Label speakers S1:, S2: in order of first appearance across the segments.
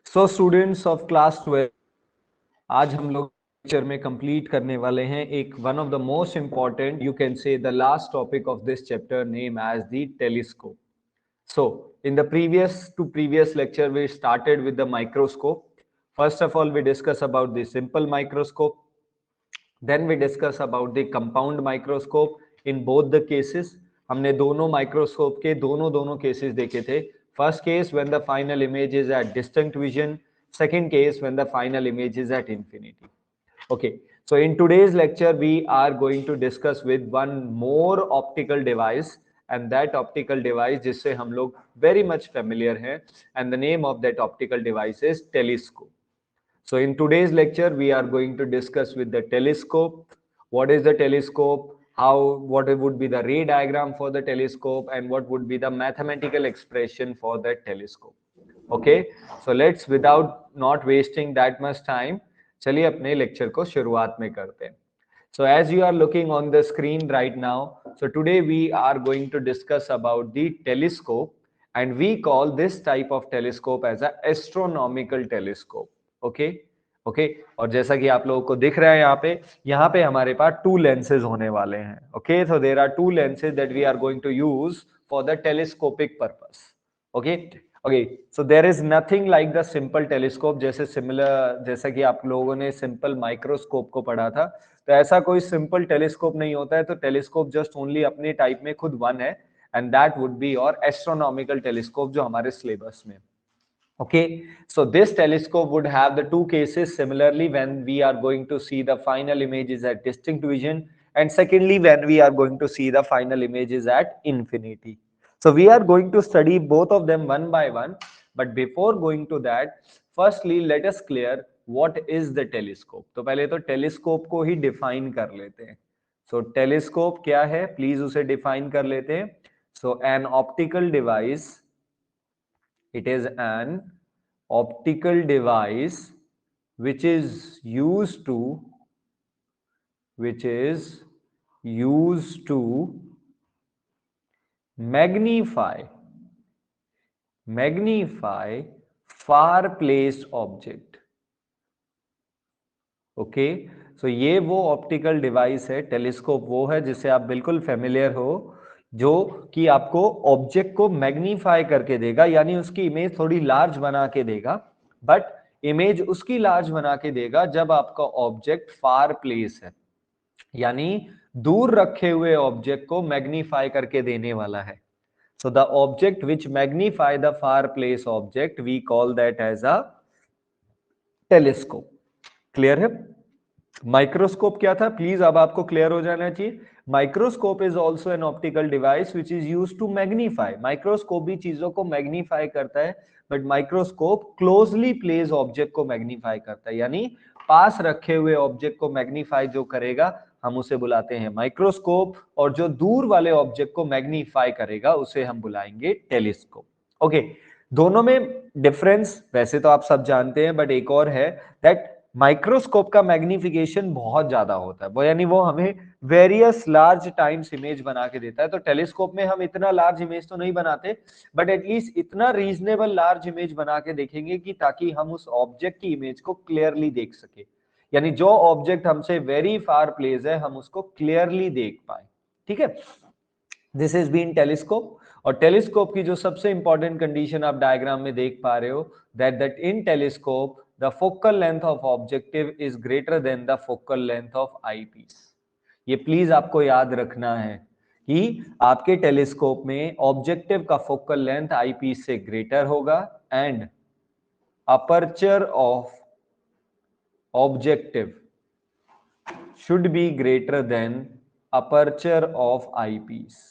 S1: So students of class 12, आज हम लोग लेक्चर में कंप्लीट करने वाले हैं एक one of the most important, you can say the last topic of this chapter name as the telescope. So in the previous lecture we started with the microscope. First of all we discuss about the simple microscope, then we discuss about the compound microscope. In both the cases हमने दोनों microscope के दोनों cases देखे थे. First case when the final image is at distinct vision, second case when the final image is at infinity. Okay, so in today's lecture we are going to discuss with one more optical device, and that optical device जिससे हम लोग very much familiar हैं, and the name of that optical device is telescope. So in today's lecture, we are going to discuss with the telescope. What is the telescope? What would be the ray diagram for the telescope, and what would be the mathematical expression for that telescope? Okay, so let's without not wasting that much time, चलिए अपने lecture को शुरुआत में करते हैं. So as you are looking on the screen right now, so today we are going to discuss about the telescope, and we call this type of telescope as a astronomical telescope. Okay, okay और जैसा कि आप लोगों को दिख रहा है यहाँ पे हमारे पास टू लेंसेज होने वाले हैं. Okay, so there are two lenses that we are going to use for the telescopic purpose. Okay okay, so there is nothing like the simple telescope. जैसा कि आप लोगों ने सिंपल माइक्रोस्कोप को पढ़ा था, तो ऐसा कोई सिंपल टेलीस्कोप नहीं होता है. तो टेलीस्कोप जस्ट ओनली अपने टाइप में खुद वन है, एंड दैट वुड बी और एस्ट्रोनॉमिकल टेलीस्कोप जो हमारे सिलेबस में. Okay, so this telescope would have the two cases similarly when we are going to see the final images at distinct vision, and secondly when we are going to see the final images at infinity. So we are going to study both of them one by one, but before going to that, firstly let us clear what is the telescope. तो पहले तो telescope को ही define कर लेते हैं. So telescope क्या है, please उसे define कर लेते हैं. So an optical device, it is an optical device which is used to magnify far placed object. Okay, so ये वो ऑप्टिकल डिवाइस है, टेलीस्कोप वो है जिससे आप बिल्कुल फेमिलियर हो, जो कि आपको ऑब्जेक्ट को मैग्नीफाई करके देगा, यानी उसकी इमेज थोड़ी लार्ज बना के देगा. बट इमेज उसकी लार्ज बना के देगा जब आपका ऑब्जेक्ट फार प्लेस है, यानी दूर रखे हुए ऑब्जेक्ट को मैग्नीफाई करके देने वाला है. So the object which magnify the far place object, we call that as a telescope. Clear है? माइक्रोस्कोप क्या था, प्लीज अब आपको क्लियर हो जाना चाहिए. Microscope is also an optical device which is used to magnify. Microscope भी चीजों को मैग्नीफाई करता है, but microscope closely place object को मैग्नीफाई करता है, यानी पास रखे हुए ऑब्जेक्ट को मैग्नीफाई जो करेगा हम उसे बुलाते हैं माइक्रोस्कोप, और जो दूर वाले ऑब्जेक्ट को मैग्नीफाई करेगा उसे हम बुलाएंगे टेलीस्कोप. ओके, दोनों में डिफरेंस वैसे तो आप सब जानते हैं, बट एक और है दैट माइक्रोस्कोप का मैग्निफिकेशन बहुत ज्यादा होता है, वो यानी वो हमें वेरियस लार्ज टाइम्स इमेज बना के देता है. तो टेलीस्कोप में हम इतना लार्ज इमेज तो नहीं बनाते, बट एटलीस्ट इतना रीजनेबल लार्ज इमेज बना के देखेंगे कि ताकि हम उस ऑब्जेक्ट की इमेज को क्लियरली देख सके, यानी जो ऑब्जेक्ट हमसे वेरी फार प्लेस है हम उसको क्लियरली देख पाए. ठीक है, दिस इज बीन टेलीस्कोप. और टेलीस्कोप की जो सबसे इंपॉर्टेंट कंडीशन आप डायग्राम में देख पा रहे हो, that in telescope the focal length of objective is greater than the focal length of eyepiece. ये प्लीज आपको याद रखना है कि आपके टेलीस्कोप में ऑब्जेक्टिव का फोकल लेंथ आईपीस से ग्रेटर होगा, and aperture of objective should be greater than aperture of eyepiece.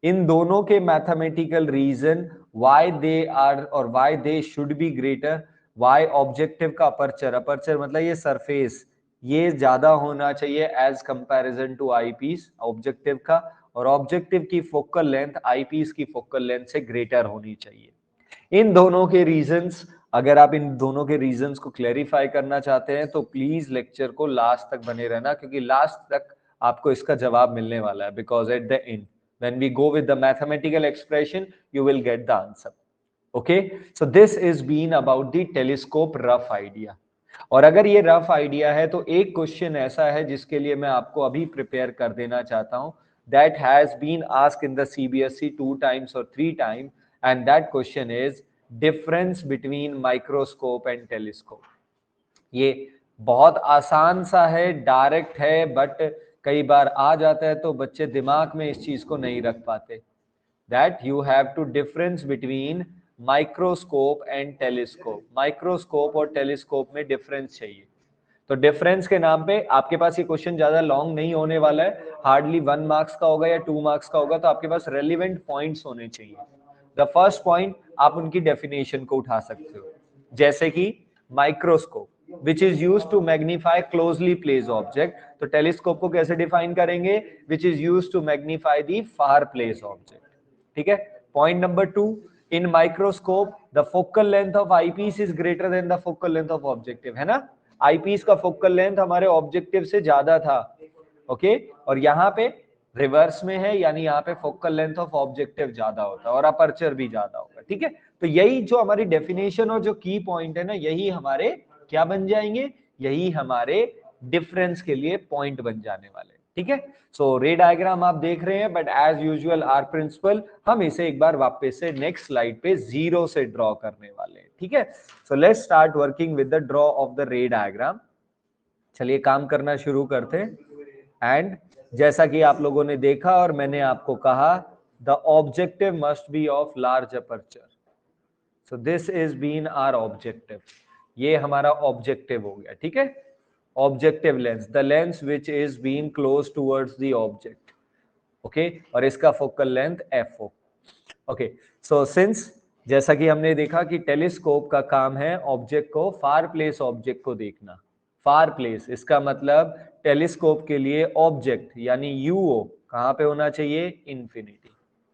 S1: इन दोनों के mathematical reason why they are और why they should be greater. Why objective का अपर्चर मतलब ये सरफेस, ये ज्यादा होना चाहिए as comparison to eyepiece objective का, और ऑब्जेक्टिव की फोकल लेंथ आईपीस की फोकल लेंथ से ग्रेटर होनी चाहिए. इन दोनों के रीजंस, अगर आप इन दोनों के रीजंस को क्लैरिफाई करना चाहते हैं तो प्लीज लेक्चर को लास्ट तक बने रहना, क्योंकि लास्ट तक आपको इसका जवाब मिलने वाला है. Because at the end when we go with the mathematical expression you will get the answer. Okay, so this is been about the telescope rough idea. और अगर ये रफ आइडिया है तो एक क्वेश्चन ऐसा है जिसके लिए मैं आपको अभी प्रिपेयर कर देना चाहता हूं, that has been asked in the CBSE 2 times और 3 time, and that question is difference between microscope and telescope. ये बहुत आसान सा है, डायरेक्ट है, बट कई बार आ जाता है तो बच्चे दिमाग में इस चीज को नहीं रख पाते। that you have to difference between microscope and telescope. Microscope और टेलीस्कोप में डिफरेंस चाहिए। तो डिफरेंस के नाम पे आपके पास ये क्वेश्चन ज्यादा लॉन्ग नहीं होने वाला है, हार्डली 1 मार्क्स का होगा या 2 मार्क्स का होगा, तो आपके पास रेलिवेंट पॉइंट्स होने चाहिए। द फर्स्ट पॉइंट, आप उनकी डेफिनेशन को उठा सकते हो, जैसे कि microscope which is used to magnify closely placed object, तो टेलीस्कोप को कैसे डिफाइन करेंगे, which is used to magnify the far placed object। ठीक है। Point number 2, in microscope the focal length of eyepiece is greater than the focal length of objective, है ना। Eyepiece का focal length हमारे objective से ज्यादा था, ओके, और यहाँ पे रिवर्स में है, यानी यहाँ पे फोकल लेंथ ऑफ ऑब्जेक्टिव ज्यादा होता है और अपर्चर भी ज्यादा होगा। ठीक है, तो यही जो हमारी डेफिनेशन और जो की पॉइंट है ना, यही हमारे क्या बन जाएंगे, यही हमारे डिफरेंस के लिए पॉइंट बन जाने वाले। ठीक है, सो रे डायग्राम आप देख रहे हैं, but as usual our principle हम इसे एक बार वापस से नेक्स्ट स्लाइड पे 0 से ड्रॉ करने वाले हैं। ठीक है, so let's start working with the draw of the रे डायग्राम। चलिए काम करना शुरू करते हैं। एंड जैसा कि आप लोगों ने देखा और मैंने आपको कहा, the objective must be of large aperture. So this is been our objective, ये हमारा ऑब्जेक्टिव हो गया। ठीक है, objective lens, the lens which is been close towards the object, okay, और इसका focal length FO. Okay, so since जैसा कि हमने देखा कि टेलीस्कोप का काम है ऑब्जेक्ट को, फार प्लेस ऑब्जेक्ट को देखना। फार प्लेस, इसका मतलब टेलीस्कोप के लिए ऑब्जेक्ट यानी यूओ कहां पे होना चाहिए, इंफिनिटी।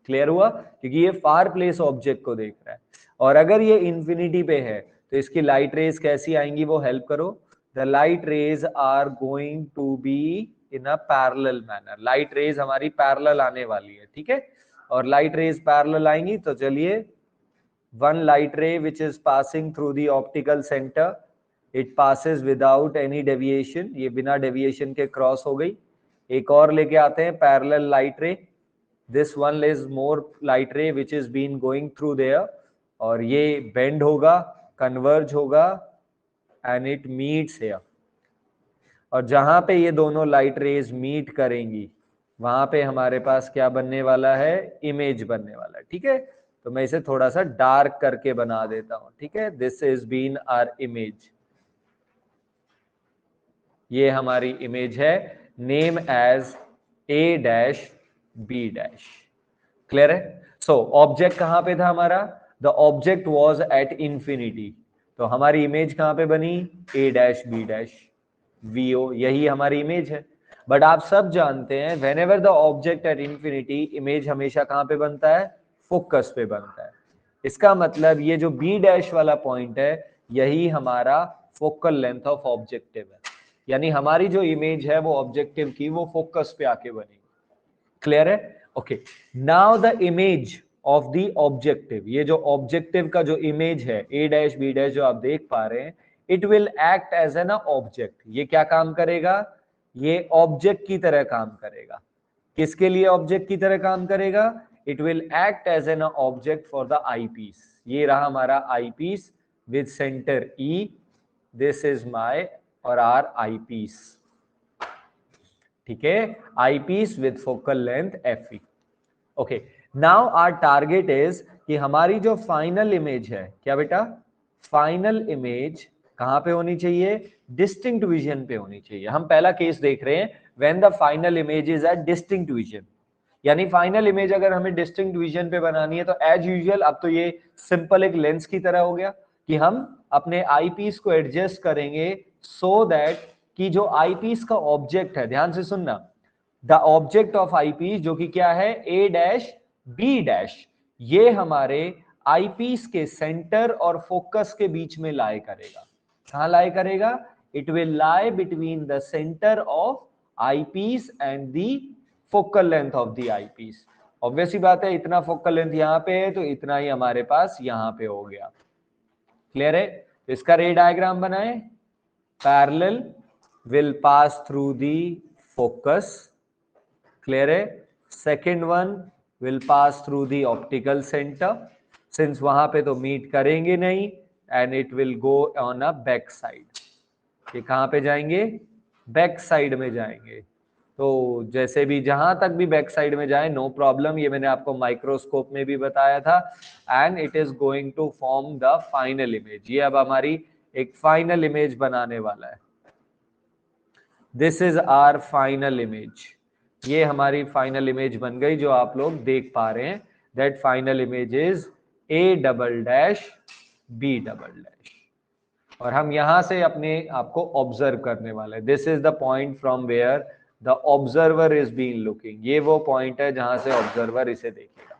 S1: क्लियर हुआ, क्योंकि ये फार प्लेस ऑब्जेक्ट को देख रहा है, और अगर ये इंफिनिटी पे है तो इसकी लाइट रेज कैसी आएंगी, वो हेल्प करो। The light rays are going to be in a parallel manner, light rays हमारी पैरेलल आने वाली है। ठीक है, और लाइट रेज पैरेलल आएंगी तो चलिए, one light ray which is passing through the optical centre, it passes without any deviation, ये बिना डेविएशन के क्रॉस हो गई। एक और लेके आते हैं parallel light ray, this one is more light ray which is been going through there, और ये बेंड होगा, कन्वर्ज होगा, एंड इट मीट्स हियर। और जहां पे ये दोनों लाइट रेज मीट करेंगी वहां पे हमारे पास क्या बनने वाला है, इमेज बनने वाला है। ठीक है, तो मैं इसे थोड़ा सा डार्क करके बना देता हूं। ठीक है, this is been our image, ये हमारी इमेज है, name as A dash B dash. Clear है। सो ऑब्जेक्ट कहां पे था हमारा, the object was at infinity, तो हमारी इमेज कहां पे बनी, A dash B dash VO, यही हमारी इमेज है। बट आप सब जानते हैं whenever the object at infinity, image हमेशा कहां पे बनता है, फोकस पे बनता है। इसका मतलब ये जो बी डैश वाला पॉइंट है, यही हमारा फोकल लेंथ ऑफ ऑब्जेक्टिव है, यानी हमारी जो इमेज है वो ऑब्जेक्टिव की, वो फोकस पे आके बनेगी। क्लियर है। Okay, now the image of the objective, ये जो ऑब्जेक्टिव का जो इमेज है ए डैश बी डैश जो आप देख पा रहे हैं, it will act as an object. ये क्या काम करेगा, ये ऑब्जेक्ट की तरह काम करेगा। किसके लिए ऑब्जेक्ट की तरह काम करेगा, it will act as an object for the eyepiece. ये रहा हमारा eyepiece with centre E, this is my और आर आई पीस। ठीक है, eyepiece with focal length F E. Okay, now our target is कि हमारी जो final image है, क्या बेटा, फाइनल इमेज कहां पे होनी चाहिए, डिस्टिंक्ट विजन पे होनी चाहिए। हम पहला केस देख रहे हैं, when the final image is at distinct vision, यानी फाइनल इमेज अगर हमें डिस्टिंक्ट विजन पे बनानी है तो एज यूजुअल अब तो ये सिंपल एक लेंस की तरह हो गया कि हम अपने आईपीस को एडजस्ट करेंगे सो दैट कि जो आईपीस का ऑब्जेक्ट है, ध्यान से सुनना, द ऑब्जेक्ट ऑफ आईपीस जो कि क्या है, ए डैश बी डैश, ये हमारे आईपीस के सेंटर और फोकस के बीच में लाई करेगा। कहां लाई करेगा, it will lie between the centre of eyepiece and the focal length of the eyepiece. Obvious ही बात है, इतना फोकल लेंथ यहाँ पे है तो इतना ही हमारे पास यहाँ पे हो गया। क्लियर है? तो इसका रे डायग्राम बनाए, parallel will pass through the focus. Clear है? Second one will pass through the optical centre, since वहां पे तो मीट करेंगे नहीं, and it will go on a back side. ये कहां पे जाएंगे? बैक साइड में जाएंगे। तो जैसे भी जहां तक भी बैक साइड में जाए नो प्रॉब्लम, ये मैंने आपको माइक्रोस्कोप में भी बताया था। And it is going to form the final image. ये अब हमारी एक फाइनल इमेज बनाने वाला है। This is our final image. ये हमारी फाइनल इमेज बन गई जो आप लोग देख पा रहे हैं। That final image is A double dash B double dash. और हम यहां से अपने आपको ऑब्जर्व करने वाले हैं। This is the point from where the observer is been looking. ये वो पॉइंट है जहां से ऑब्जर्वर इसे देखेगा।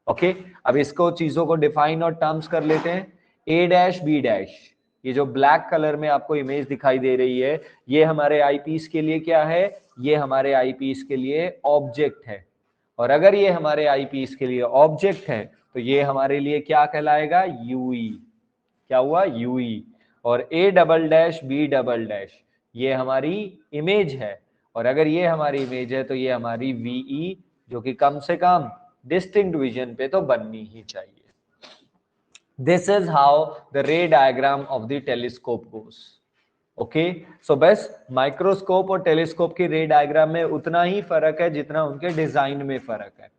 S1: ओके, अब इसको चीजों को डिफाइन और टर्म्स कर लेते हैं। A डैश B डैश, ये जो ब्लैक कलर में आपको इमेज दिखाई दे रही है, ये हमारे आईपीस के लिए क्या है? ये हमारे आईपीस के लिए ऑब्जेक्ट है। और अगर ये हमारे आईपीस के लिए ऑब्जेक्ट है तो ये हमारे लिए क्या कहलाएगा? यूई। क्या हुआ? यूई। और A double dash B double dash ये हमारी इमेज है। और अगर ये हमारी इमेज है तो ये हमारी VE, जो कि कम से कम डिस्टिंक्ट विजन पे तो बननी ही चाहिए। This is how the ray diagram of the telescope goes. Okay, so बस माइक्रोस्कोप और टेलीस्कोप की रे डायग्राम में उतना ही फर्क है जितना उनके डिजाइन में फर्क है।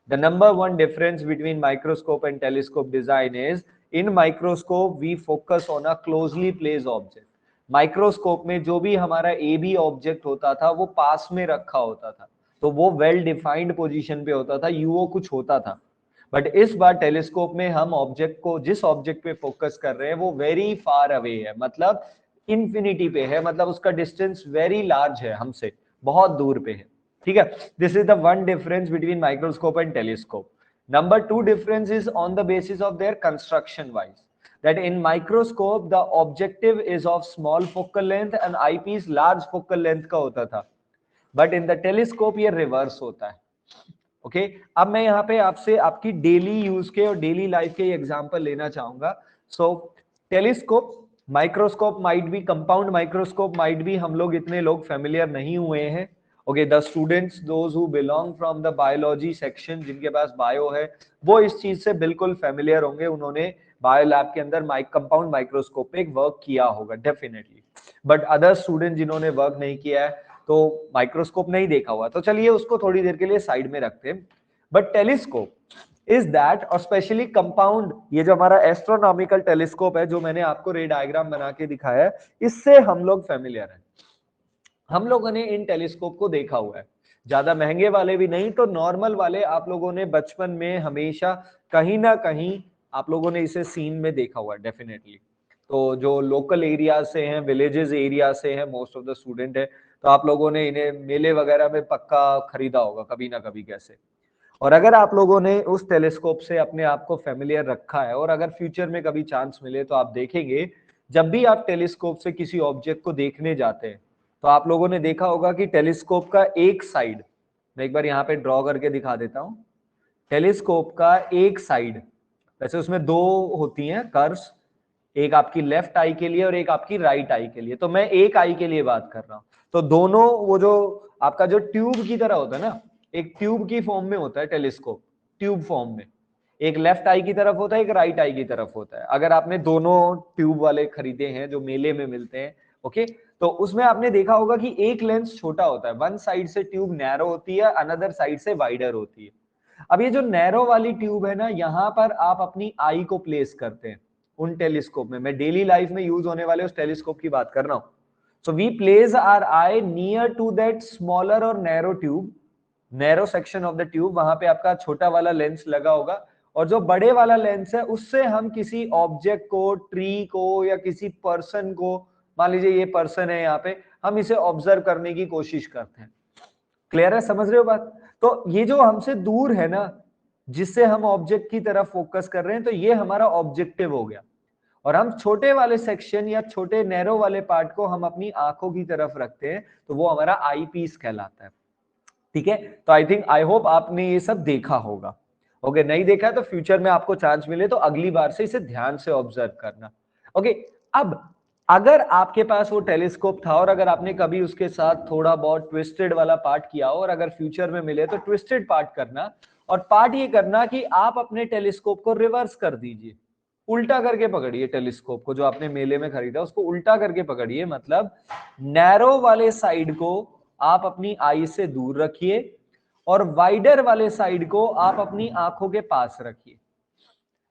S1: The number one difference between microscope and telescope design is, in microscope we focus on a closely placed object. Microscope में जो भी हमारा ए बी ऑब्जेक्ट होता था वो पास में रखा होता था, तो वो वेल डिफाइंड पोजीशन पे होता था, यूओ कुछ होता था। बट इस बार टेलीस्कोप में हम ऑब्जेक्ट को, जिस ऑब्जेक्ट पे फोकस कर रहे हैं वो वेरी फार अवे है, मतलब इंफिनिटी पे है, मतलब उसका डिस्टेंस वेरी लार्ज है, हमसे बहुत दूर पे है। ठीक है, this is the one difference between microscope and telescope. Number two difference is on the basis of their construction wise, that in microscope the objective is of small focal length and eyepiece large focal length का होता था, but in the telescope ये reverse होता है। Okay, अब मैं यहाँ पे आपसे आपकी डेली यूज के और डेली लाइफ के एग्जांपल लेना चाहूंगा। So telescope, microscope might be, compound microscope might be, हम लोग इतने लोग फेमिलियर नहीं हुए हैं। Okay, the students those who belong from the biology section, जिनके पास बायो है, वो इस चीज से बिल्कुल फेमिलियर होंगे, उन्होंने बायो लैब के अंदर कंपाउंड माइक्रोस्कोप पे एक वर्क किया होगा डेफिनेटली। बट अदर स्टूडेंट जिन्होंने वर्क नहीं किया है तो माइक्रोस्कोप नहीं देखा हुआ, तो चलिए उसको थोड़ी देर के लिए साइड में रखते हैं। बट टेलीस्कोप इज दैट, और स्पेशली कंपाउंड, ये जो हमारा एस्ट्रोनॉमिकल टेलीस्कोप है जो मैंने आपको रे डायग्राम बना के दिखाया है, इससे हम लोग फेमिलियर हैं। हम लोगों ने इन टेलीस्कोप को देखा हुआ है, ज्यादा महंगे वाले भी नहीं, तो नॉर्मल वाले आप लोगों ने बचपन में हमेशा कहीं ना कहीं आप लोगों ने इसे सीन में देखा हुआ है डेफिनेटली। तो जो लोकल एरिया से हैं, विलेजेस एरिया से हैं मोस्ट ऑफ द स्टूडेंट है, तो आप लोगों ने इन्हें मेले वगैरह में पक्का खरीदा होगा कभी ना कभी कैसे। और अगर आप लोगों ने उस टेलीस्कोप से अपने आप को फेमिलियर रखा है, और अगर फ्यूचर में कभी चांस मिले तो आप देखेंगे, जब भी आप टेलीस्कोप से किसी ऑब्जेक्ट को देखने जाते हैं तो आप लोगों ने देखा होगा कि टेलीस्कोप का एक साइड, मैं एक बार यहाँ पे ड्रॉ करके दिखा देता हूँ। टेलीस्कोप का एक साइड, वैसे उसमें दो होती हैं कर्व्स, एक आपकी लेफ्ट आई के लिए और एक आपकी राइट आई के लिए, तो मैं एक आई के लिए बात कर रहा हूं। तो दोनों, वो जो आपका जो ट्यूब की तरह होता है ना, एक ट्यूब की फॉर्म में होता है टेलीस्कोप, ट्यूब फॉर्म में, एक लेफ्ट आई की तरफ होता है, एक राइट आई की तरफ होता है। अगर आपने दोनों ट्यूब वाले खरीदे हैं जो मेले में मिलते हैं, ओके, तो उसमें आपने देखा होगा कि एक लेंस छोटा होता है, वन साइड से ट्यूब नैरो होती है, अनदर साइड से वाइडर होती है। अब ये जो नैरो वाली ट्यूब है ना, यहां पर आप अपनी आई को प्लेस करते हैं उन टेलीस्कोप में। मैं डेली लाइफ में यूज होने वाले उस टेलीस्कोप की बात कर रहा हूं। So we place our eye near to that smaller और narrow tube, narrow section of the tube, वहां पे आपका छोटा वाला लेंस लगा होगा, और जो बड़े वाला लेंस है उससे हम किसी ऑब्जेक्ट को, ट्री को, या किसी पर्सन को, मान लीजिए ये पर्सन है यहाँ पे, हम इसे ऑब्जर्व करने की कोशिश करते हैं। क्लियर है? समझ रहे हो बात? तो ये जो हमसे दूर है ना, जिससे हम ऑब्जेक्ट की तरफ फोकस कर रहे हैं, तो ये हमारा ऑब्जेक्टिव हो गया। और हम छोटे वाले सेक्शन या छोटे नैरो वाले पार्ट को हम अपनी आंखों की तरफ रखते हैं, तो वो हमारा आई पीस कहलाता है। ठीक है, तो आई थिंक आई होप आपने ये सब देखा होगा। ओके, नहीं देखा तो फ्यूचर में आपको चांस मिले तो अगली बार से इसे ध्यान से ऑब्जर्व करना। ओके, अब अगर आपके पास वो टेलीस्कोप था और अगर आपने कभी उसके साथ थोड़ा बहुत ट्विस्टेड वाला पार्ट किया हो और अगर फ्यूचर में मिले तो ट्विस्टेड पार्ट करना, और पार्ट ये करना कि आप अपने टेलीस्कोप को रिवर्स कर दीजिए, उल्टा करके पकड़िए टेलीस्कोप को, जो आपने मेले में खरीदा उसको उल्टा करके पकड़िए, मतलब नैरो वाले साइड को आप अपनी आई से दूर रखिए और वाइडर वाले साइड को आप अपनी आंखों के पास रखिए।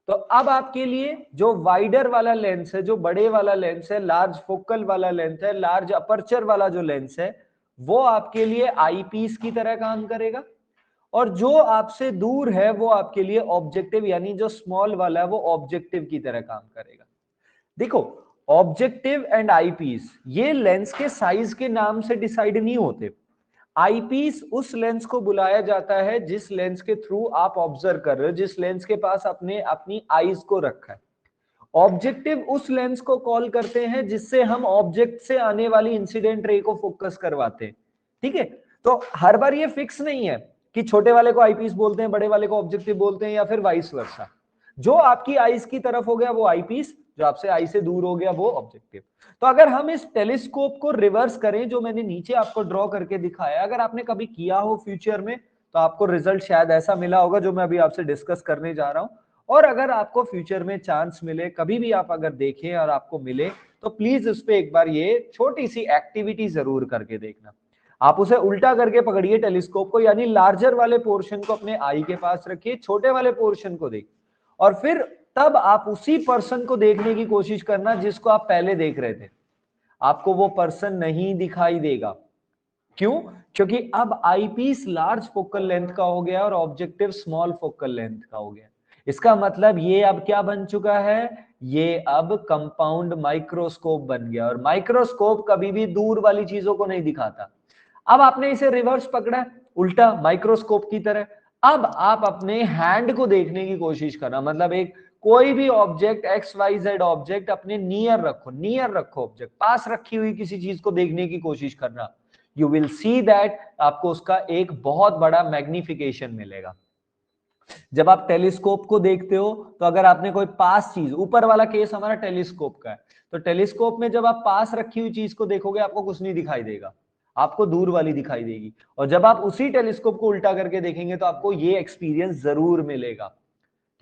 S1: तो अब आपके लिए जो वाइडर वाला लेंस है, जो बड़े वाला लेंस है, लार्ज फोकल वाला लेंस है, लार्ज अपर्चर वाला जो लेंस है, वो आपके लिए आई पीस की तरह काम करेगा, और जो आपसे दूर है वो आपके लिए ऑब्जेक्टिव, यानी जो स्मॉल वाला है वो ऑब्जेक्टिव की तरह काम करेगा। देखो, ऑब्जेक्टिव एंड आईपीस ये लेंस के साइज के नाम से डिसाइड नहीं होते। आईपीस उस लेंस को बुलाया जाता है जिस लेंस के थ्रू आप ऑब्जर्व कर रहे हो, जिस लेंस के पास अपने अपनी आईज को रखा है। ऑब्जेक्टिव उस लेंस को कॉल करते हैं जिससे हम ऑब्जेक्ट से आने वाली इंसिडेंट रे को फोकस करवाते हैं। ठीक है, तो हर बार ये फिक्स नहीं है कि छोटे वाले को आईपीस बोलते हैं, बड़े वाले को ऑब्जेक्टिव बोलते हैं, या फिर वाइस वर्सा। जो आपकी आईज की तरफ हो गया वो आईपीस, जो आपसे आई से दूर हो गया वो ऑब्जेक्टिव। तो अगर हम इस टेलीस्कोप को रिवर्स करें, जो मैंने नीचे आपको ड्रॉ करके दिखाया, अगर आपने कभी किया हो फ्यूचर में तो आपको रिजल्ट शायद ऐसा मिला होगा जो मैं अभी आपसे डिस्कस करने जा रहा हूं। और अगर आपको फ्यूचर में चांस मिले, कभी भी आप अगर देखें और आपको मिले, तो प्लीज उस पर एक बार ये छोटी सी एक्टिविटी जरूर करके देखना। आप उसे उल्टा करके पकड़िए टेलीस्कोप को, यानी लार्जर वाले पोर्शन को अपने आई के पास रखिए, छोटे वाले पोर्शन को देखिए, और फिर तब आप उसी पर्सन को देखने की कोशिश करना जिसको आप पहले देख रहे थे। आपको वो पर्सन नहीं दिखाई देगा। क्यों? क्योंकि अब आईपीस लार्ज फोकल लेंथ का हो गया और ऑब्जेक्टिव स्मॉल फोकल लेंथ का हो गया। इसका मतलब ये अब क्या बन चुका है, ये अब कंपाउंड माइक्रोस्कोप बन गया, और माइक्रोस्कोप कभी भी दूर वाली चीजों को नहीं दिखाता। अब आपने इसे रिवर्स पकड़ा, उल्टा माइक्रोस्कोप की तरह। अब आप अपने हैंड को देखने की कोशिश करना, मतलब एक कोई भी object, X Y Z object अपने नियर रखो, नियर रखो ऑब्जेक्ट, पास रखी हुई किसी चीज को देखने की कोशिश करना। यू विल सी दैट आपको उसका एक बहुत बड़ा मैग्निफिकेशन मिलेगा। जब आप टेलीस्कोप को देखते हो तो अगर आपने कोई पास चीज, ऊपर वाला केस हमारा टेलीस्कोप का है, तो टेलीस्कोप में जब आप पास रखी हुई चीज को देखोगे आपको कुछ नहीं दिखाई देगा, आपको दूर वाली दिखाई देगी। और जब आप उसी टेलीस्कोप को उल्टा करके देखेंगे तो आपको ये एक्सपीरियंस जरूर मिलेगा।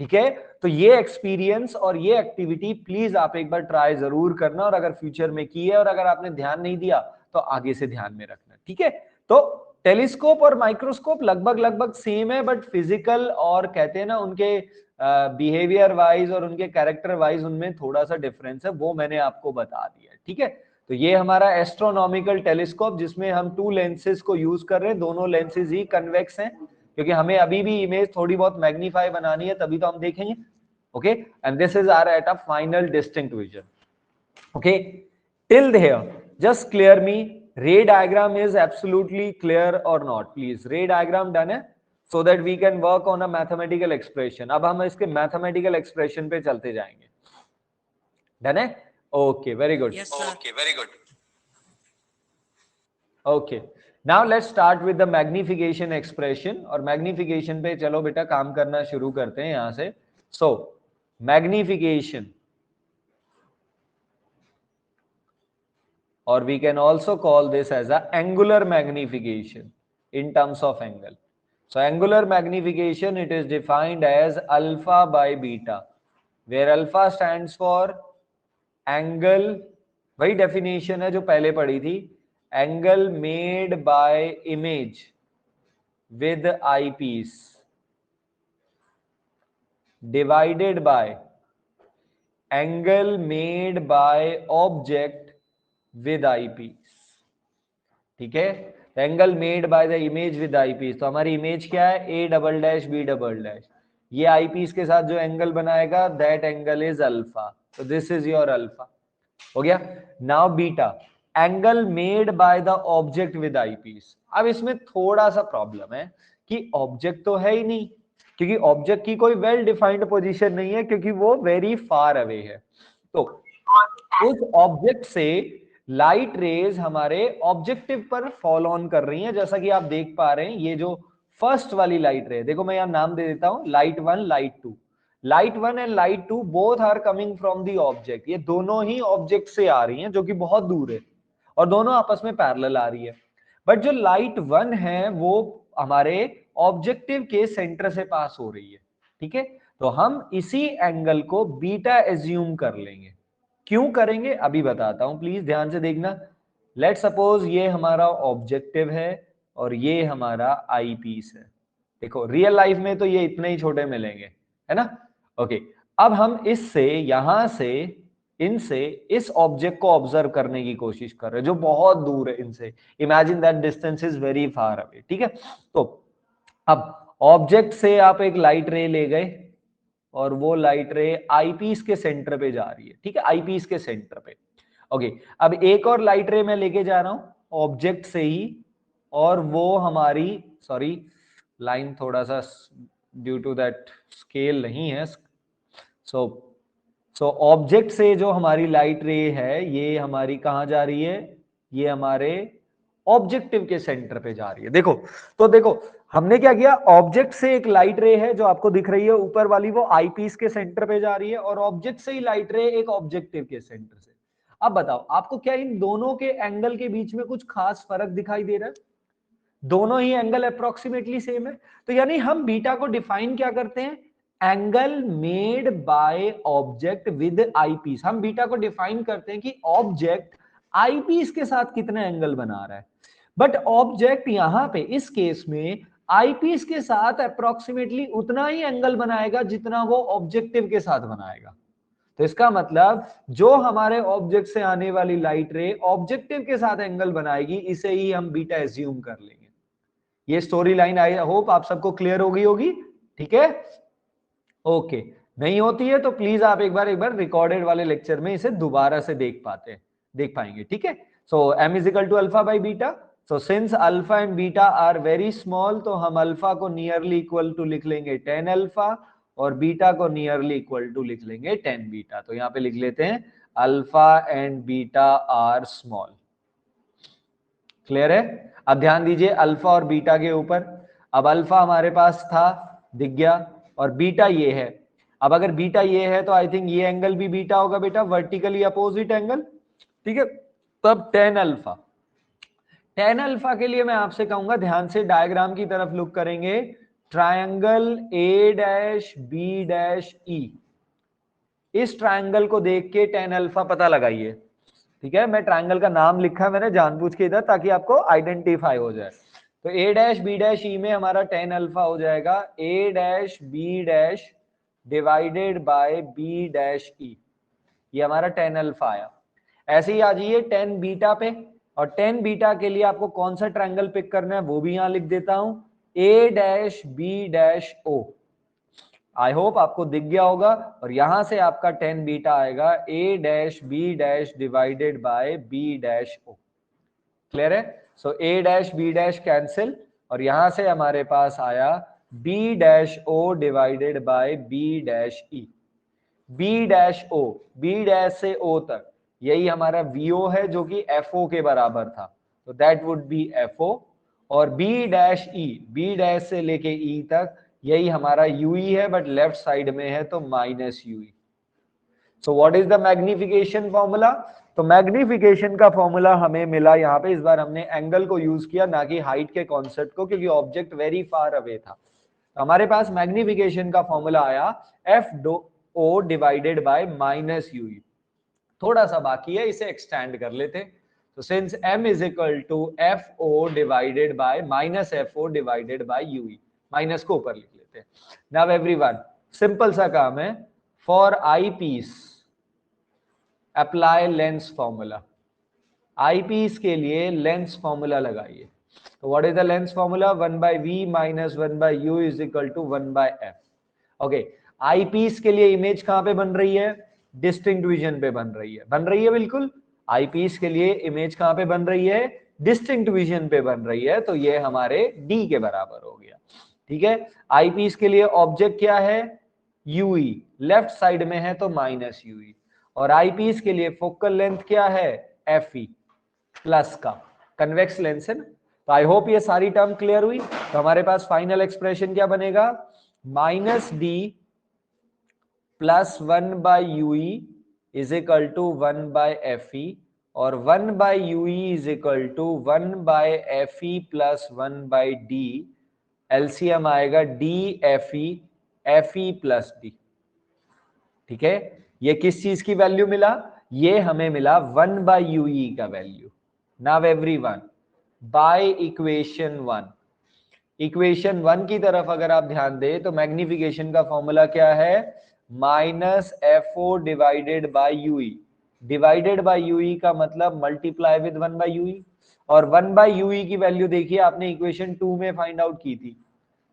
S1: ठीक है, तो ये एक्सपीरियंस और ये एक्टिविटी प्लीज आप एक बार ट्राई जरूर करना, और अगर फ्यूचर में की है और अगर आपने ध्यान नहीं दिया तो आगे से ध्यान में रखना। ठीक है, तो टेलीस्कोप और माइक्रोस्कोप लगभग लगभग सेम है, बट फिजिकल और कहते हैं ना उनके बिहेवियर वाइज और उनके कैरेक्टर वाइज उनमें थोड़ा सा डिफरेंस है, वो मैंने आपको बता दिया। ठीक है, तो ये हमारा एस्ट्रोनॉमिकल टेलीस्कोप जिसमें हम 2 लेंसेज को यूज कर रहे हैं, दोनों लेंसेज ही कन्वेक्स हैं, क्योंकि हमें अभी भी इमेज थोड़ी बहुत मैग्नीफाई बनानी है, तभी तो हम देखेंगे। Okay, and this is our at a final distinct vision. Okay, till there just clear me, ray diagram is absolutely clear और not? Please, ray diagram done है, so that we can work on a mathematical expression. अब हम इसके mathematical expression पे चलते जाएंगे। Done है? Okay, very good.
S2: Okay, very good.
S1: Okay, now let's start with the magnification expression. और magnification पे चलो बेटा काम करना शुरू करते हैं यहां से। सो magnification, or we can also call this as a angular magnification in terms of angle. So angular magnification, it is defined as alpha by beta, where alpha stands for angle, वही definition है जो पहले पढ़ी थी, angle made by image with eyepiece divided by angle made by object with eyepiece। ठीक है, angle made by the image with eyepiece, तो हमारी इमेज क्या है, A double dash B double dash, ये आईपीस के साथ जो एंगल बनाएगा दैट एंगल इज अल्फा, तो दिस इज योर अल्फा, हो गया। Now beta, angle made by the object with eyepiece. अब इसमें थोड़ा सा प्रॉब्लम है कि ऑब्जेक्ट तो है ही नहीं, क्योंकि ऑब्जेक्ट की कोई वेल डिफाइंड पोजीशन नहीं है, क्योंकि वो वेरी फार अवे है। तो उस ऑब्जेक्ट से लाइट रेज हमारे ऑब्जेक्टिव पर फॉल ऑन कर रही हैं, जैसा कि आप देख पा रहे हैं। ये जो फर्स्ट वाली लाइट रे, देखो मैं यहां नाम दे देता हूं, light 1, light 2। Light 1 and light 2 both are coming from the object. ये दोनों ही ऑब्जेक्ट से आ रही हैं, जो कि बहुत दूर है, और दोनों आपस में पैरेलल आ रही है। बट जो लाइट 1 है वो हमारे ऑब्जेक्टिव के सेंटर से पास हो रही है, ठीक है। तो हम इसी एंगल को बीटा एज्यूम कर लेंगे। क्यों करेंगे अभी बताता हूं, प्लीज ध्यान से देखना। लेट सपोज ये हमारा ऑब्जेक्टिव है और ये हमारा आई पीस है। देखो रियल लाइफ में तो ये इतने ही छोटे मिलेंगे, है ना। ओके, अब हम इससे, यहां से, इनसे इस ऑब्जेक्ट को ऑब्जर्व करने की कोशिश कर रहे हैं जो बहुत दूर है इनसे। Imagine that distance is very far away, ठीक है। तो अब ऑब्जेक्ट से आप एक लाइट रे ले गए और वो लाइट रे आईपीस के सेंटर पे जा रही है, ठीक है, आईपीस के सेंटर पे। ओके, अब एक और लाइट रे मैं लेके जा रहा हूं ऑब्जेक्ट से ही, और वो हमारी, सॉरी लाइन थोड़ा सा ड्यू टू दैट स्केल नहीं है। सो ऑब्जेक्ट से जो हमारी लाइट रे है ये हमारी कहां जा रही है, ये हमारे ऑब्जेक्टिव के सेंटर पे जा रही है। देखो, तो देखो हमने क्या किया, ऑब्जेक्ट से एक लाइट रे है जो आपको दिख रही है ऊपर वाली, वो आईपीस के सेंटर पे जा रही है, और ऑब्जेक्ट से ही लाइट रे एक ऑब्जेक्टिव के सेंटर से। अब बताओ आपको क्या इन दोनों के एंगल के बीच में कुछ खास फर्क दिखाई दे रहा है? दोनों ही एंगल अप्रोक्सीमेटली सेम है। तो यानी हम बीटा को डिफाइन क्या करते हैं, angle made by object with eyepiece. हम बीटा को डिफाइन करते हैं कि ऑब्जेक्ट आईपीस के साथ कितने एंगल बना रहा है। बट ऑब्जेक्ट यहां पे इस केस में आईपीस के साथ अप्रोक्सीमेटली उतना ही एंगल बनाएगा जितना वो ऑब्जेक्टिव के साथ बनाएगा। तो इसका मतलब जो हमारे ऑब्जेक्ट से आने वाली लाइट रे ऑब्जेक्टिव के साथ एंगल बनाएगी, इसे ही हम बीटा एज्यूम कर लेंगे। ये स्टोरी लाइन आई होप आप सबको क्लियर हो गई होगी, ठीक है। ओके, नहीं होती है तो प्लीज आप एक बार रिकॉर्डेड वाले लेक्चर में इसे दोबारा से देख पाएंगे, ठीक है। So m is equal to alpha by beta. So since alpha and beta are very small, तो हम अल्फा को नियरली इक्वल टू लिख लेंगे 10 अल्फा, और बीटा को नियरली इक्वल टू लिख लेंगे 10 बीटा। तो यहां पे लिख लेते हैं alpha and beta are small. Clear है? अब ध्यान दीजिए अल्फा और बीटा के ऊपर। अब अल्फा हमारे पास था, दिख गया, और बीटा ये है। अब अगर बीटा ये है तो आई थिंक ये एंगल भी बीटा होगा बेटा, वर्टिकली अपोजिट एंगल, ठीक है। तब 10 अल्फा, 10 अल्फा के लिए मैं आपसे कहूंगा ध्यान से डायग्राम की तरफ लुक करेंगे। Triangle A dash B dash E, इस ट्रायंगल को देख के 10 अल्फा पता लगाइए, ठीक है। मैं ट्रायंगल का नाम लिखा है मैंने जानबूझ के इधर, ताकि आपको आइडेंटिफाई हो जाए। तो A dash B dash E में हमारा 10 अल्फा हो जाएगा A dash B dash divided by B dash E, ये हमारा 10 अल्फा आया। ऐसे ही आ जाइए 10 बीटा पे, और 10 बीटा के लिए आपको कौन सा ट्रायंगल पिक करना है वो भी यहां लिख देता हूं, A dash B dash O. I hope आपको दिख गया होगा, और यहां से आपका 10 बीटा आएगा A dash B dash divided by B dash O. Clear है? So A dash B dash cancel, और यहां से हमारे पास आया B dash O divided by B dash E. B dash O, B dash से ओ तक, यही हमारा वीओ है जो कि एफओ के बराबर था, तो दैट वुड बी एफओ। और B dash E, B dash से लेके ई तक, यही हमारा यूई है, बट लेफ्ट साइड में है तो minus U E. So what is the magnification formula? तो मैग्निफिकेशन का फॉर्मूला हमें मिला यहाँ पे, इस बार हमने एंगल को यूज किया ना कि हाइट के कॉन्सेप्ट को, क्योंकि ऑब्जेक्ट वेरी फार अवे था। तो हमारे पास मैग्निफिकेशन का फॉर्मूला आया F O divided by minus U E. थोड़ा सा बाकी है, इसे एक्सटेंड कर लेते। तो since m is equal to F O divided by minus F O divided by U E, minus को ऊपर लिख लेते हैं। नाउ एवरीवन, सिंपल सा काम है, for eyepiece apply lens formula. Eyepiece के लिए लेंस फॉर्मूला लगाइए। तो what is the lens formula? 1 by v minus 1 by u is equal to 1 by f। Okay, eyepiece के लिए image कहां पे बन रही है? डिस्टिंक्ट विजन पे बन रही है बिल्कुल। आई पीस के लिए इमेज कहां पे बन रही है? डिस्टिंक्ट विजन पे बन रही है, तो ये हमारे d के बराबर हो गया, ठीक है। आई पीस के लिए ऑब्जेक्ट क्या है? यूई, लेफ्ट साइड में है तो माइनस यूई। और आई पीस के लिए फोकल लेंथ क्या है? Fe प्लस का कन्वेक्स लेंस है ना। तो आई होप ये सारी टर्म क्लियर हुई। तो हमारे पास फाइनल एक्सप्रेशन क्या बनेगा, -d plus 1/ue is equal to 1/Fe और 1/ue is equal to 1/Fe plus 1/d। LCM आएगा DFE Fe प्लस d। ठीक है, ये किस चीज की वैल्यू मिला, ये हमें मिला 1/ue का value. Now everyone by equation 1, equation 1 की तरफ अगर आप ध्यान दें तो मैग्निफिकेशन का फॉर्मूला क्या है, -FO divided by UE। Divided by UE का मतलब मल्टीप्लाई विद 1/UE, और 1/UE की वैल्यू देखिए आपने इक्वेशन 2 में फाइंड आउट की थी।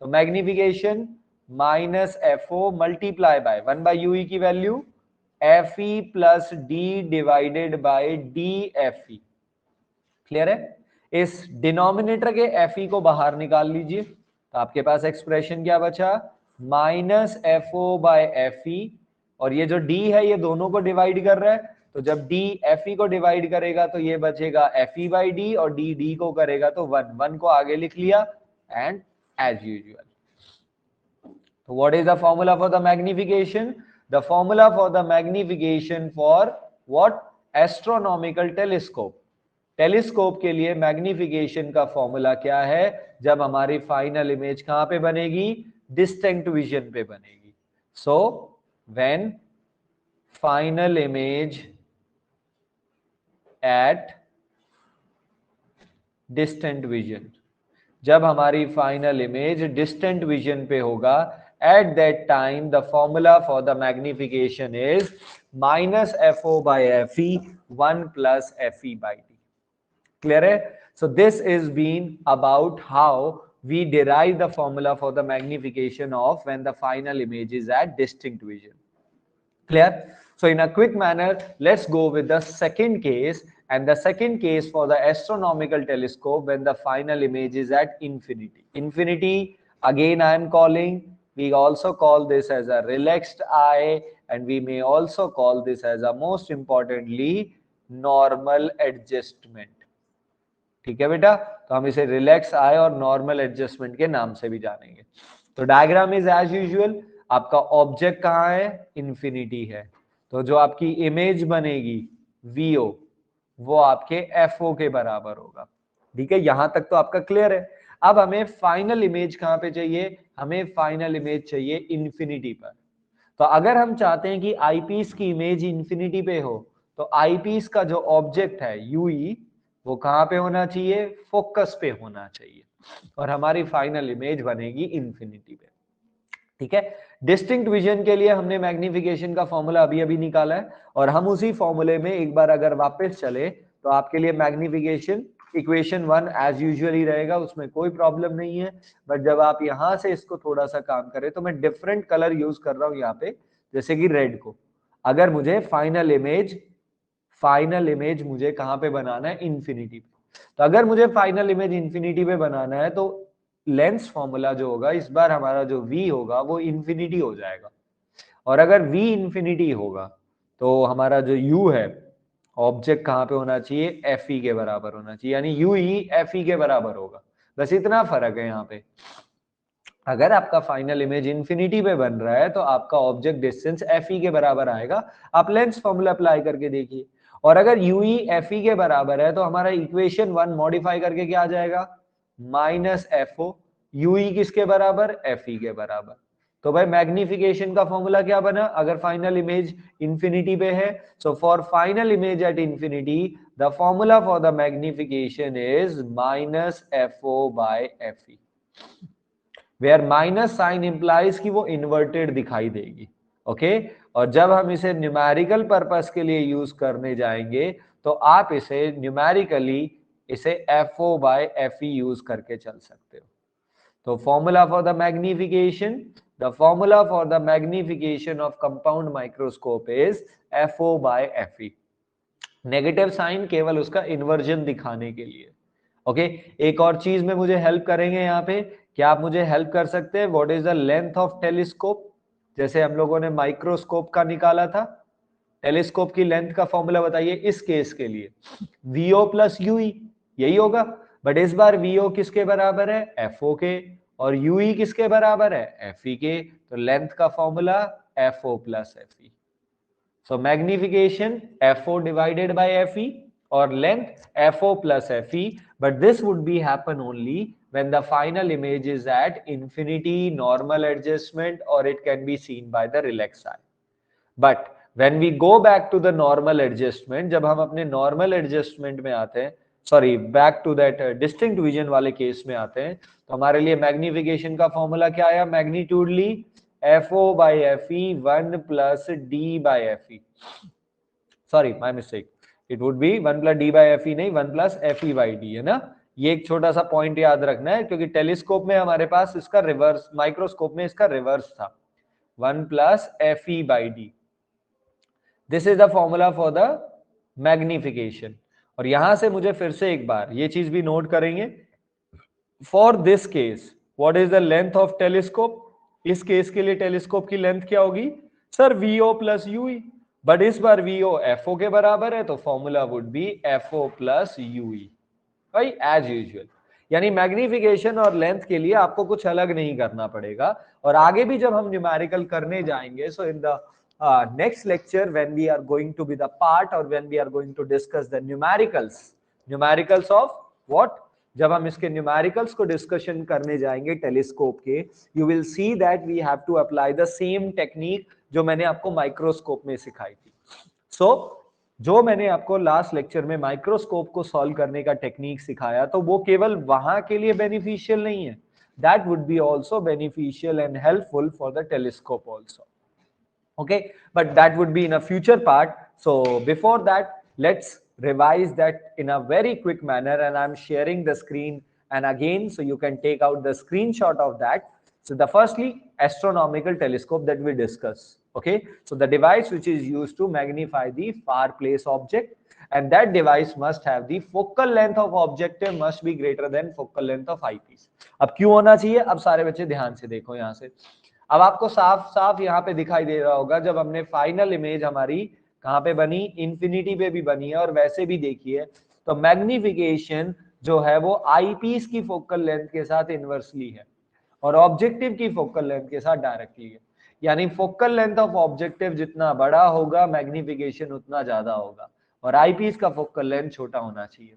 S1: तो magnification -FO multiply by 1/UE की value Fe plus D divided by DFE। Clear है। इस डिनोमिनेटर के Fe को बाहर निकाल लीजिए, तो आपके पास एक्सप्रेशन क्या बचा, -FO बाय Fe, और ये जो D है ये दोनों को डिवाइड कर रहा है, तो जब D Fe को डिवाइड करेगा तो ये बचेगा Fe बाई D, और D को करेगा तो 1 को आगे लिख लिया, and as usual. So what is the formula for the magnification? The formula for the magnification for what? Astronomical telescope. Telescope के लिए मैग्निफिकेशन का फॉर्मूला क्या है, जब हमारी फाइनल इमेज कहां पे बनेगी, डिस्टिंक्ट विजन पे बनेगी। So when final image eight distant vision, जब हमारी फाइनल इमेज डिस्टेंट विजन पे होगा, at that time the formula for the magnification is -FO by Fe 1 plus Fe by D. Clear है? So this is been about how we derive the formula for the magnification of when the final image is at distinct vision. Clear? So in a quick manner, let's go with the second case, and the second case for the astronomical telescope when the final image is at infinity. Infinity, again I am calling, we also call this as a relaxed eye, and we may also call this as a most importantly normal adjustment. ठीक है बेटा, तो हम इसे relax आए और normal adjustment के नाम से भी जानेंगे। तो डायग्राम इज एज यूजुअल, आपका ऑब्जेक्ट कहाँ है, इन्फिनिटी है, तो जो आपकी इमेज बनेगी VO वो आपके FO के बराबर होगा। ठीक है, यहां तक तो आपका क्लियर है। अब हमें फाइनल इमेज कहां पे चाहिए, हमें फाइनल इमेज चाहिए इन्फिनिटी पर। तो अगर हम चाहते हैं कि आईपीस की इमेज इन्फिनिटी पे हो, तो आईपीस का जो ऑब्जेक्ट है UE वो कहां पे होना चाहिए, फोकस पे होना चाहिए, और हमारी फाइनल इमेज बनेगी इन्फिनिटी पे। ठीक है, डिस्टिंक्ट विजन के लिए हमने मैग्निफिकेशन का फॉर्मूला अभी अभी निकाला है, और हम उसी फॉर्मूले में एक बार अगर वापस चले तो आपके लिए मैग्निफिकेशन इक्वेशन 1 एज यूजुअल ही रहेगा, उसमें कोई प्रॉब्लम नहीं है। बट जब आप यहां से इसको थोड़ा सा काम करें, तो मैं डिफरेंट कलर यूज कर रहा हूं यहाँ पे, जैसे कि रेड को। अगर मुझे फाइनल इमेज मुझे कहां पे बनाना है, इन्फिनिटी पे, तो अगर मुझे फाइनल इमेज इन्फिनिटी पे बनाना है, तो लेंस फॉर्मूला जो होगा इस बार हमारा जो V होगा वो इन्फिनिटी हो जाएगा, और अगर V इन्फिनिटी होगा तो हमारा जो U है, ऑब्जेक्ट कहां पे होना चाहिए, Fe के बराबर होना चाहिए, यानी UE Fe के बराबर होगा। बस इतना फर्क है यहाँ पे। अगर आपका फाइनल इमेज इन्फिनिटी पे बन रहा है तो आपका ऑब्जेक्ट डिस्टेंस Fe के बराबर आएगा। आप लेंस फॉर्मूला अप्लाई करके देखिए, और अगर UE Fe के बराबर है तो हमारा इक्वेशन 1 मॉडिफाई करके क्या आ जाएगा, -FO, UE किसके बराबर, Fe के बराबर। तो भाई मैग्निफिकेशन का फॉर्मूला क्या बना, अगर फाइनल इमेज इन्फिनिटी पे है, so for final image at infinity the formula for the magnification is -FO by Fe, where minus sign implies कि वो इन्वर्टेड दिखाई देगी। ओके, और जब हम इसे न्यूमेरिकल पर्पस के लिए यूज करने जाएंगे तो आप इसे न्यूमेरिकली इसे FO by Fe यूज करके चल सकते हो। तो formula for the magnification, the formula for the magnification of compound microscope is FO by Fe। Negative sign केवल उसका इन्वर्जन दिखाने के लिए। ओके, एक और चीज में मुझे हेल्प करेंगे यहाँ पे, क्या आप मुझे हेल्प कर सकते हैं, what is the length of telescope, जैसे हम लोगों ने माइक्रोस्कोप का निकाला था। टेलीस्कोप की लेंथ का फॉर्मूला बताइए इस केस के लिए, VO प्लस यूई, यही होगा। बट इस बार VO किसके बराबर है, FO के, और UE किसके बराबर है, FE के। तो लेंथ का formula FO plus FE। So magnification FO divided by FE और length FO plus FE, but this would be happen only when the final image is at infinity normal adjustment or it can be seen by the relaxed eye. But when we go back to the normal adjustment, जब हम अपने normal adjustment में आते हैं, sorry back to that distinct vision वाले case में आते हैं, तो हमारे लिए मैग्निफिकेशन का फॉर्मूला क्या आया, मैग्नीट्यूडली FO by FE 1 plus D by FE, sorry my mistake, it would be 1 plus D by FE नहीं 1 plus FE by D, है ना। ये एक छोटा सा पॉइंट याद रखना है, क्योंकि टेलीस्कोप में हमारे पास इसका रिवर्स, माइक्रोस्कोप में इसका रिवर्स था, 1 plus FE by D। This is the formula for the magnification. और यहां से मुझे फिर से एक बार ये चीज भी नोट करेंगे, for this case what is the length of telescope, इस केस के लिए टेलीस्कोप की लेंथ क्या होगी sir, VO plus UE, but इस बार VO FO के बराबर है, तो formula would be FO plus UE, भाई एज यूजुअल। यानी मैग्निफिकेशन और लेंथ के लिए आपको कुछ अलग नहीं करना पड़ेगा। और आगे भी जब हम न्यूमेरिकल करने जाएंगे, so in the next lecture when we are going to be the part or when we are going to discuss the numericals of what, जब हम इसके न्यूमेरिकल्स को डिस्कशन करने जाएंगे टेलीस्कोप के, you will see that we have to apply the same technique जो मैंने आपको माइक्रोस्कोप में सिखाई थी। सो जो मैंने आपको लास्ट लेक्चर में माइक्रोस्कोप को सॉल्व करने का टेक्निक सिखाया, तो वो केवल वहां के लिए बेनिफिशियल नहीं है, that would B also beneficial and helpful for the telescope also. Okay, but that would be in a future part. So before that, let's revise that in a very quick manner, and I'm sharing the screen and again so you can take out the screenshot of that. So the firstly astronomical telescope that we discuss. Okay, so the device which is used to magnify the far place object, and that device must have the focal length of objective must be greater than focal length of eyepiece. अब क्यों होना चाहिए, अब सारे बच्चे ध्यान से देखो यहाँ से। अब आपको साफ साफ यहाँ पे दिखाई दे रहा होगा, जब हमने फाइनल इमेज हमारी कहाँ पे बनी, इंफिनिटी पे भी बनी है और वैसे भी देखिए, तो मैग्निफिकेशन जो है वो आईपीस की फोकल लेंथ के साथ इनवर्सली है और ऑब्जेक्टिव की फोकल लेंथ के साथ डायरेक्टली है। यानी फोकल लेंथ ऑफ ऑब्जेक्टिव जितना बड़ा होगा मैग्निफिकेशन उतना ज्यादा होगा, और आईपीस का फोकल लेंथ छोटा होना चाहिए।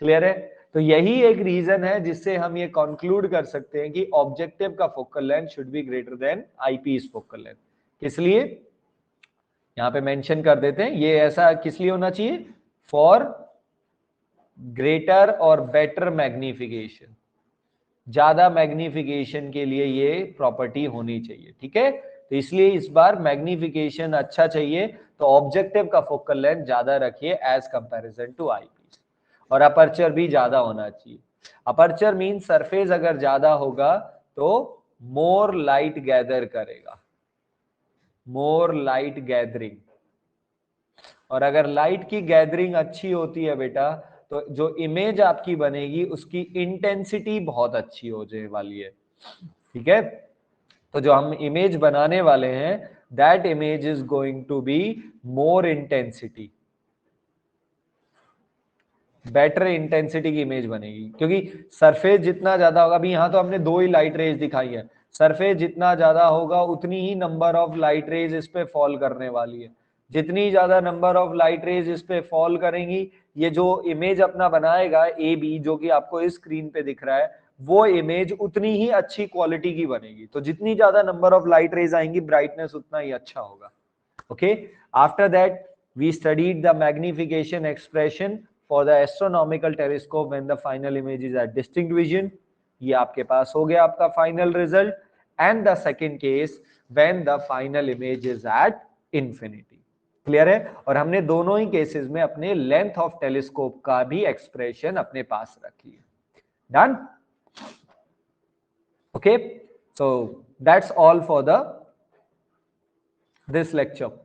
S1: क्लियर है? तो यही एक रीजन है जिससे हम ये कंक्लूड कर सकते हैं कि ऑब्जेक्टिव का focal length should be greater then eyepiece focal length. किस लिए यहां पे मेंशन कर देते हैं, ये ऐसा किस लिए होना चाहिए, फॉर ग्रेटर और बेटर मैग्निफिकेशन, ज्यादा मैग्निफिकेशन के लिए ये प्रॉपर्टी होनी चाहिए। ठीक है, तो इसलिए इस बार मैग्निफिकेशन अच्छा चाहिए तो ऑब्जेक्टिव का फोकल लेंथ ज्यादा रखिए एज कंपैरिजन टू आईपीस, और अपर्चर भी ज्यादा होना चाहिए। अपर्चर मीन सरफेस अगर ज्यादा होगा तो मोर लाइट गैदर करेगा, मोर लाइट गैदरिंग, और अगर लाइट की गैदरिंग अच्छी होती है बेटा, तो जो इमेज आपकी बनेगी उसकी इंटेंसिटी बहुत अच्छी हो जाने वाली है। ठीक है, तो जो हम इमेज बनाने वाले हैं that image is going to be more intensity, better intensity की इमेज बनेगी, क्योंकि सरफेस जितना ज्यादा होगा, अभी यहां तो हमने दो ही लाइट रेज दिखाई है, सरफेस जितना ज्यादा होगा उतनी ही नंबर ऑफ लाइट रेज इस पे फॉल करने वाली है। जितनी ज्यादा नंबर ऑफ लाइट रेज इस पे फॉल करेंगी, ये जो इमेज अपना बनाएगा ए बी, जो कि आपको इस स्क्रीन पे दिख रहा है, वो इमेज उतनी ही अच्छी क्वालिटी की बनेगी। तो जितनी ज्यादा नंबर ऑफ लाइट रेज आएंगी ब्राइटनेस उतना ही अच्छा होगा। Okay, after that we studied the magnification expression for the astronomical telescope when the final image is at distinct vision। ये आपके पास हो गया आपका final result. And the second case when the final image is at infinity। Clear है? और हमने दोनों ही cases में अपने लेंथ ऑफ टेलीस्कोप का भी एक्सप्रेशन अपने पास रख लिया। Done? Okay, so that's all for the this lecture.